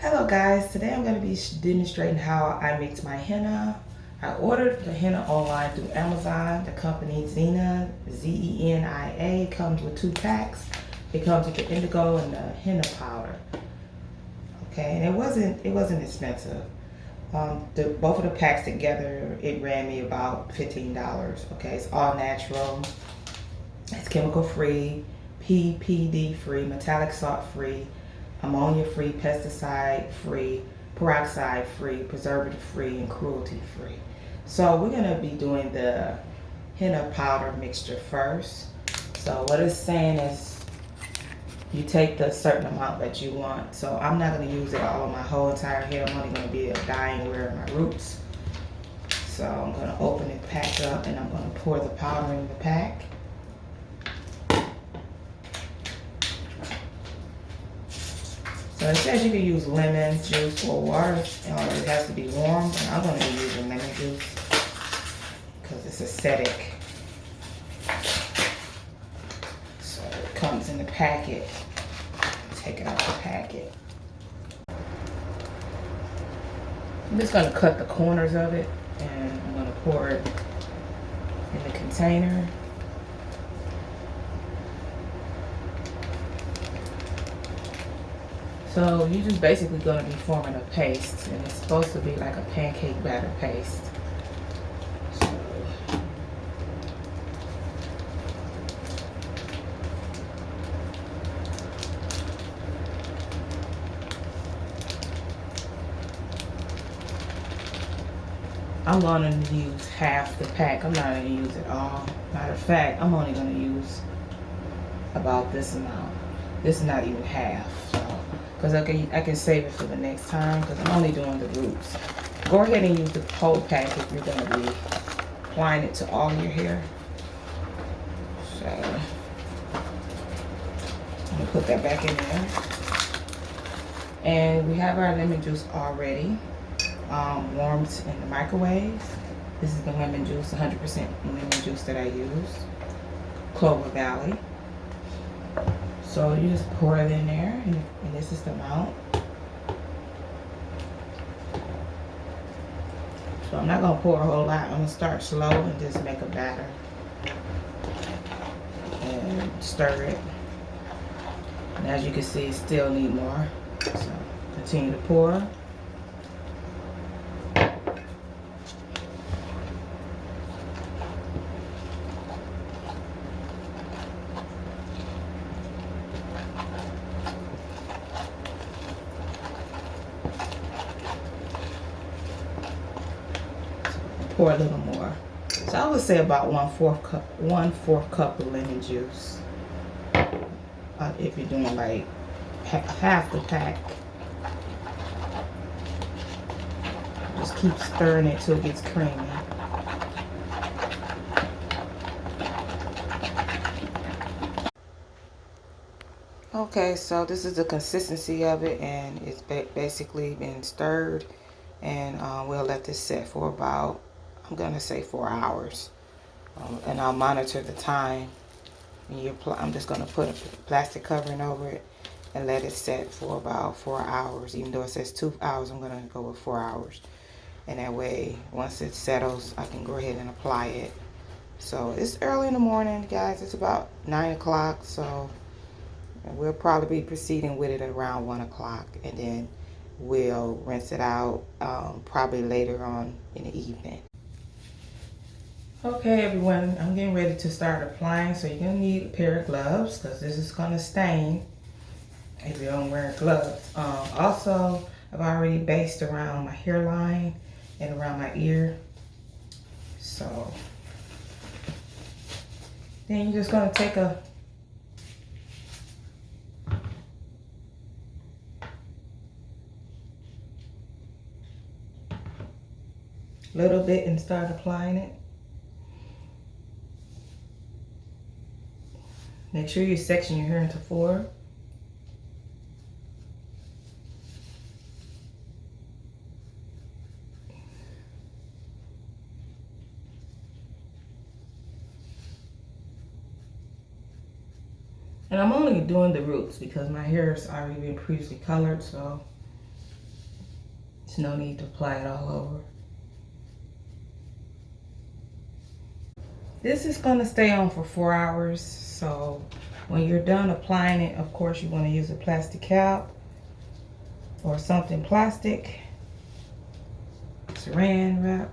Hello guys, today I'm going to be demonstrating how I mix my henna. I ordered the henna online through Amazon. The company Zenia, Zenia, comes with 2 packs. It comes with the indigo and the henna powder. Okay, and it wasn't expensive. Both of the packs together, it ran me about $15. Okay, it's all natural. It's chemical free, PPD free, metallic salt free, ammonia free, pesticide free, peroxide free, preservative free, and cruelty free. So we're gonna be doing the henna powder mixture first. So what it's saying is you take the certain amount that you want. So I'm not gonna use it all on my whole entire head. I'm only gonna be dyeing where my roots. So I'm gonna open the pack up and I'm gonna pour the powder in the pack. So it says you can use lemon juice or water. It has to be warm, but I'm going to be using lemon juice because it's acidic. So it comes in the packet. Take it out the packet. I'm just going to cut the corners of it and I'm going to pour it in the container. So you're just basically going to be forming a paste, and it's supposed to be like a pancake batter paste. So I'm going to use half the pack. I'm not going to use it all. Matter of fact, I'm only going to use about this amount. This is not even half. Because I can save it for the next time because I'm only doing the roots. Go ahead and use the whole pack if you're going to be applying it to all your hair. So I'm going to put that back in there. And we have our lemon juice already warmed in the microwave. This is the lemon juice, 100% lemon juice that I use. Clover Valley. So you just pour it in there, and this is the amount. So I'm not going to pour a whole lot. I'm going to start slow and just make a batter. And stir it. And as you can see, it still need more. So continue to pour. Pour a little more. So I would say about 1/4 cup of lemon juice. If you're doing like half the pack. Just keep stirring it till it gets creamy. Okay, so this is the consistency of it, and it's basically been stirred, and we'll let this set for about, I'm gonna say 4 hours, and I'll monitor the time. And I'm just gonna put a plastic covering over it and let it set for about 4 hours. Even though it says 2 hours, I'm gonna go with 4 hours, and that way once it settles, I can go ahead and apply it. So it's early in the morning, guys. It's about 9 o'clock, so we'll probably be proceeding with it at around 1 o'clock, and then we'll rinse it out probably later on in the evening. Okay, everyone, I'm getting ready to start applying, so you're going to need a pair of gloves because this is going to stain if you don't wear gloves. Also, I've already based around my hairline and around my ear. So then you're just going to take a little bit and start applying it. Make sure you section your hair into 4. And I'm only doing the roots because my hair has already been previously colored, so There's no need to apply it all over. This is gonna stay on for 4 hours. So when you're done applying it, of course you wanna use a plastic cap or something plastic, saran wrap.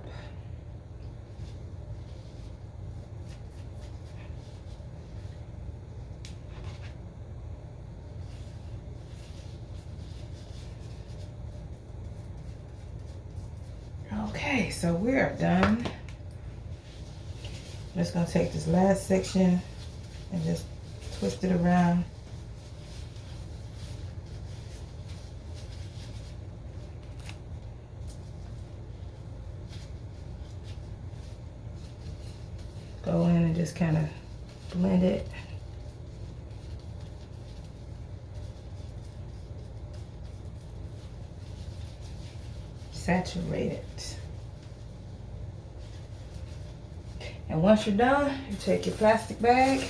Okay, so we're done. I'm just gonna take this last section and just twist it around. Go in and just kind of blend it. Saturate it. And once you're done, you take your plastic bag,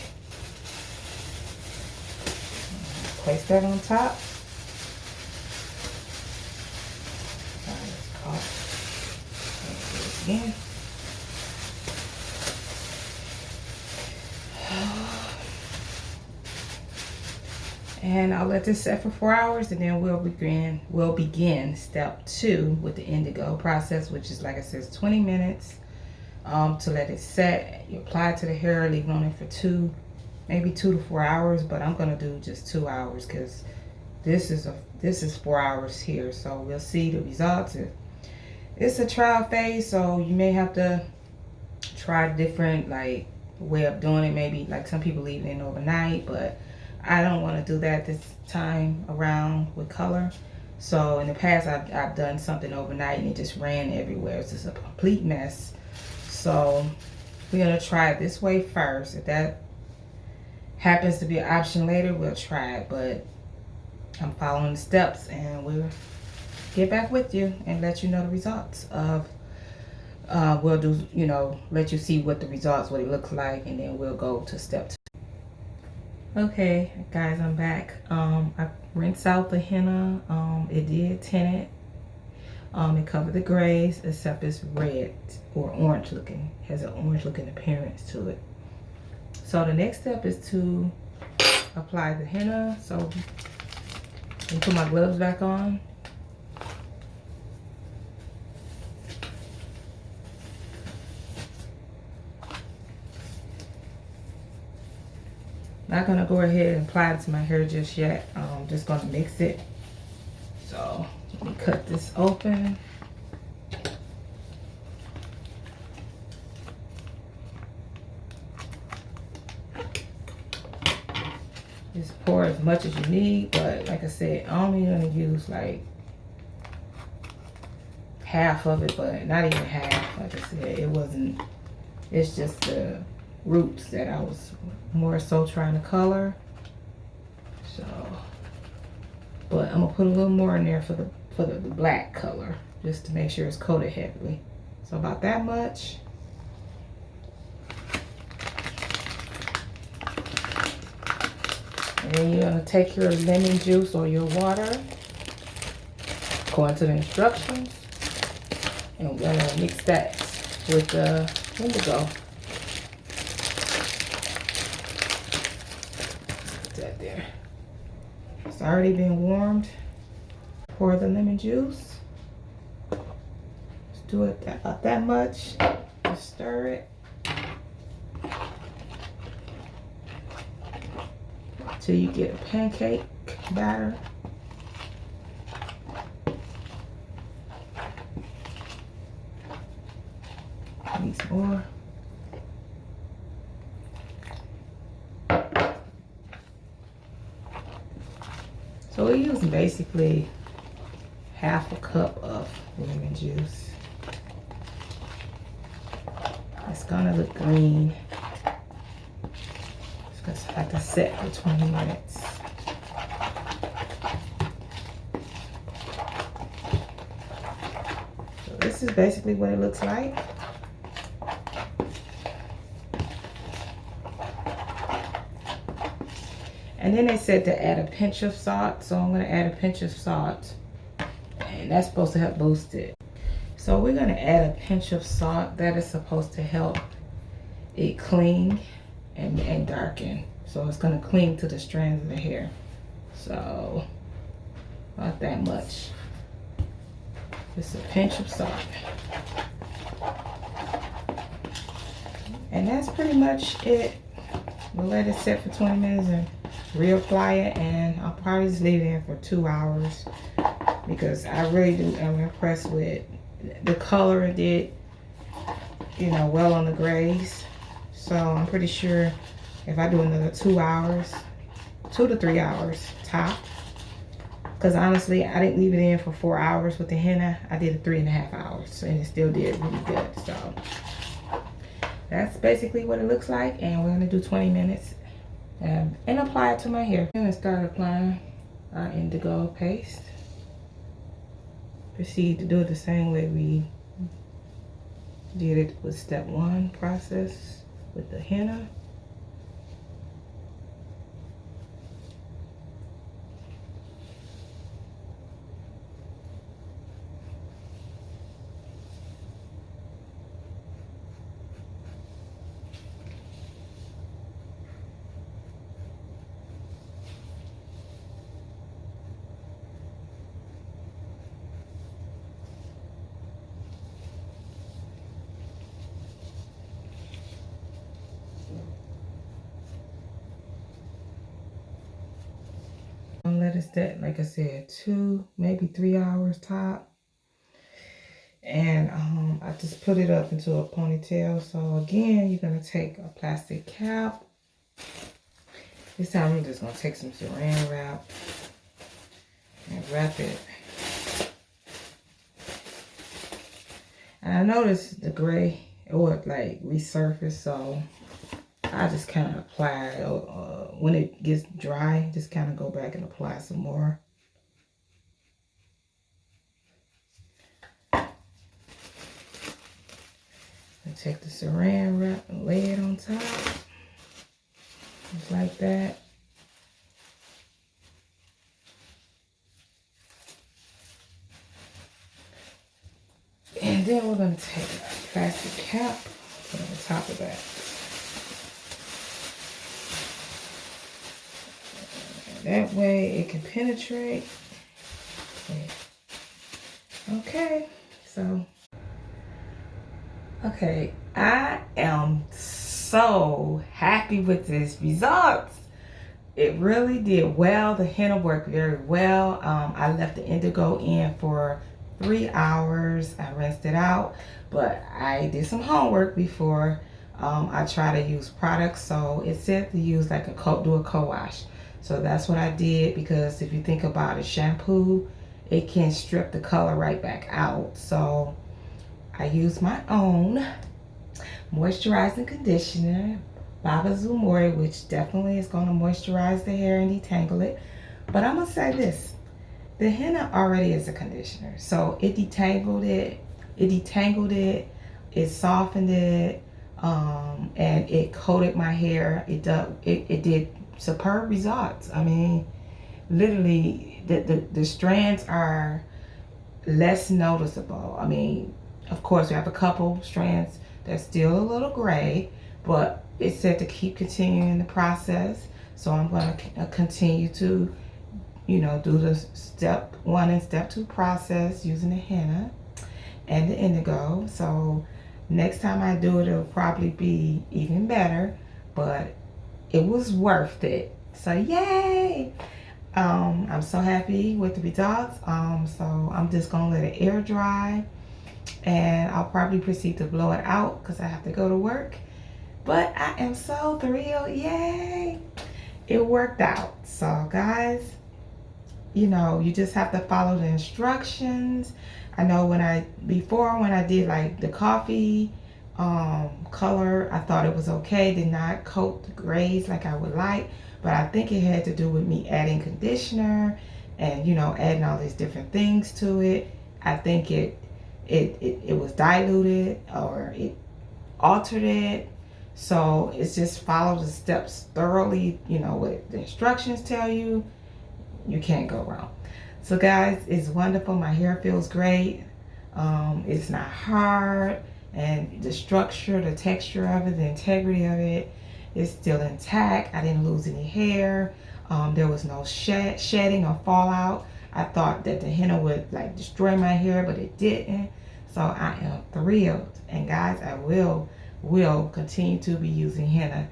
place that on top. Again. And I'll let this set for 4 hours, and then we'll begin step 2 with the indigo process, which is, like I said, 20 minutes to let it set. You apply it to the hair, leave it on it for maybe 2 to 4 hours, but I'm gonna do just 2 hours because this is 4 hours here. So we'll see the results. It's a trial phase, so you may have to try different like way of doing it. Maybe like some people leave it in overnight, but I don't want to do that this time around with color. So in the past I've done something overnight and it just ran everywhere. It's just a complete mess. So we're gonna try it this way first. If that happens to be an option later, we'll try it, but I'm following the steps and we'll get back with you and let you know the results of we'll do, you know, let you see what the results, what it looks like, and then we'll go to step 2. Okay guys, I'm back. I rinsed out the henna. It did tint it. It covered the grays, except it's red or orange looking. It has an orange looking appearance to it. So the next step is to apply the henna. So let me put my gloves back on. Not gonna go ahead and apply it to my hair just yet. I'm just gonna mix it. So let me cut this open. Just pour as much as you need, but like I said, I'm only gonna use like half of it, but not even half. Like I said, it's just the roots that I was more so trying to color. So, but I'm gonna put a little more in there for the black color, just to make sure it's coated heavily. So about that much. And then you're gonna take your lemon juice or your water, according to the instructions, and we're gonna mix that with the indigo. There. It's already been warmed. Pour the lemon juice. Just do it about that much. Just stir it till you get a pancake batter. Need some more. So we're using basically half a cup of lemon juice. It's gonna look green. It's gonna have to set for 20 minutes. So this is basically what it looks like. And then they said to add a pinch of salt, so I'm going to add a pinch of salt and that's supposed to help boost it. So we're gonna add a pinch of salt. That is supposed to help it cling and darken. So it's gonna cling to the strands of the hair. So not that much. Just a pinch of salt. And that's pretty much it. We'll let it sit for 20 minutes and reapply it, and I'll probably just leave it in for 2 hours because I really am impressed with the color it did, you know, well on the grays. So I'm pretty sure if I do another 2 hours, 2 to 3 hours top, because honestly I didn't leave it in for 4 hours with the henna. I did it 3.5 hours and it still did really good. So that's basically what it looks like, and we're gonna do 20 minutes and apply it to my hair. I'm gonna start applying our indigo paste. Proceed to do it the same way we did it with step 1 process with the henna. Let it sit, like I said, 2, maybe 3 hours top. And I just put it up into a ponytail. So again, you're gonna take a plastic cap. This time I'm just gonna take some saran wrap and wrap it. And I noticed the gray, it would like resurface, so I just kind of apply, when it gets dry, just kind of go back and apply some more. And take the saran wrap and lay it on top, just like that. And then we're going to take a plastic cap, put on the top of that. That way it can penetrate. Okay, so, okay, I am so happy with this results. It really did well. The henna worked very well. I left the indigo in for 3 hours. I rinsed it out, but I did some homework before I try to use products. So it said to use like do a co-wash. So that's what I did, because if you think about it, shampoo, it can strip the color right back out. So I used my own moisturizing conditioner, Baba Zumori, which definitely is going to moisturize the hair and detangle it. But I'm going to say this, the henna already is a conditioner. So it detangled it, it softened it, and it coated my hair. It did superb results. I mean, literally the strands are less noticeable. I mean, of course we have a couple strands that's still a little gray, but it said to keep continuing the process. So I'm going to continue to, you know, do the step 1 and step 2 process using the henna and the indigo. So next time I do it, it'll probably be even better, but it was worth it. So yay! I'm so happy with the results. So I'm just gonna let it air dry, and I'll probably proceed to blow it out because I have to go to work. But I am so thrilled, yay! It worked out. So guys, you know, you just have to follow the instructions. I know when I did like the coffee color, I thought it was okay, did not coat the grays like I would like, but I think it had to do with me adding conditioner and, you know, adding all these different things to it. I think it was diluted, or it altered it. So it's just follow the steps thoroughly, you know, what the instructions tell you. You can't go wrong. So guys, it's wonderful. My hair feels great. It's not hard, and the structure, the texture of it, the integrity of it is still intact. I didn't lose any hair. There was no shedding or fallout. I thought that the henna would like destroy my hair, but it didn't. So I am thrilled. And guys, I will continue to be using henna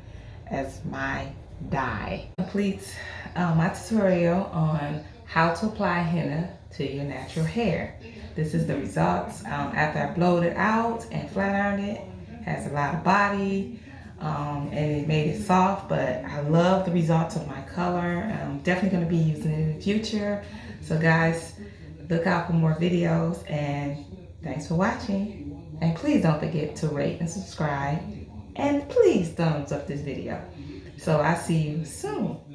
as my dye. Completes my tutorial on how to apply henna to your natural hair. This is the results after I blowed it out and flat ironed it. Has a lot of body and it made it soft, but I love the results of my color. I'm definitely going to be using it in the future. So guys, look out for more videos, and thanks for watching. And please don't forget to rate and subscribe, and please thumbs up this video. So I'll see you soon.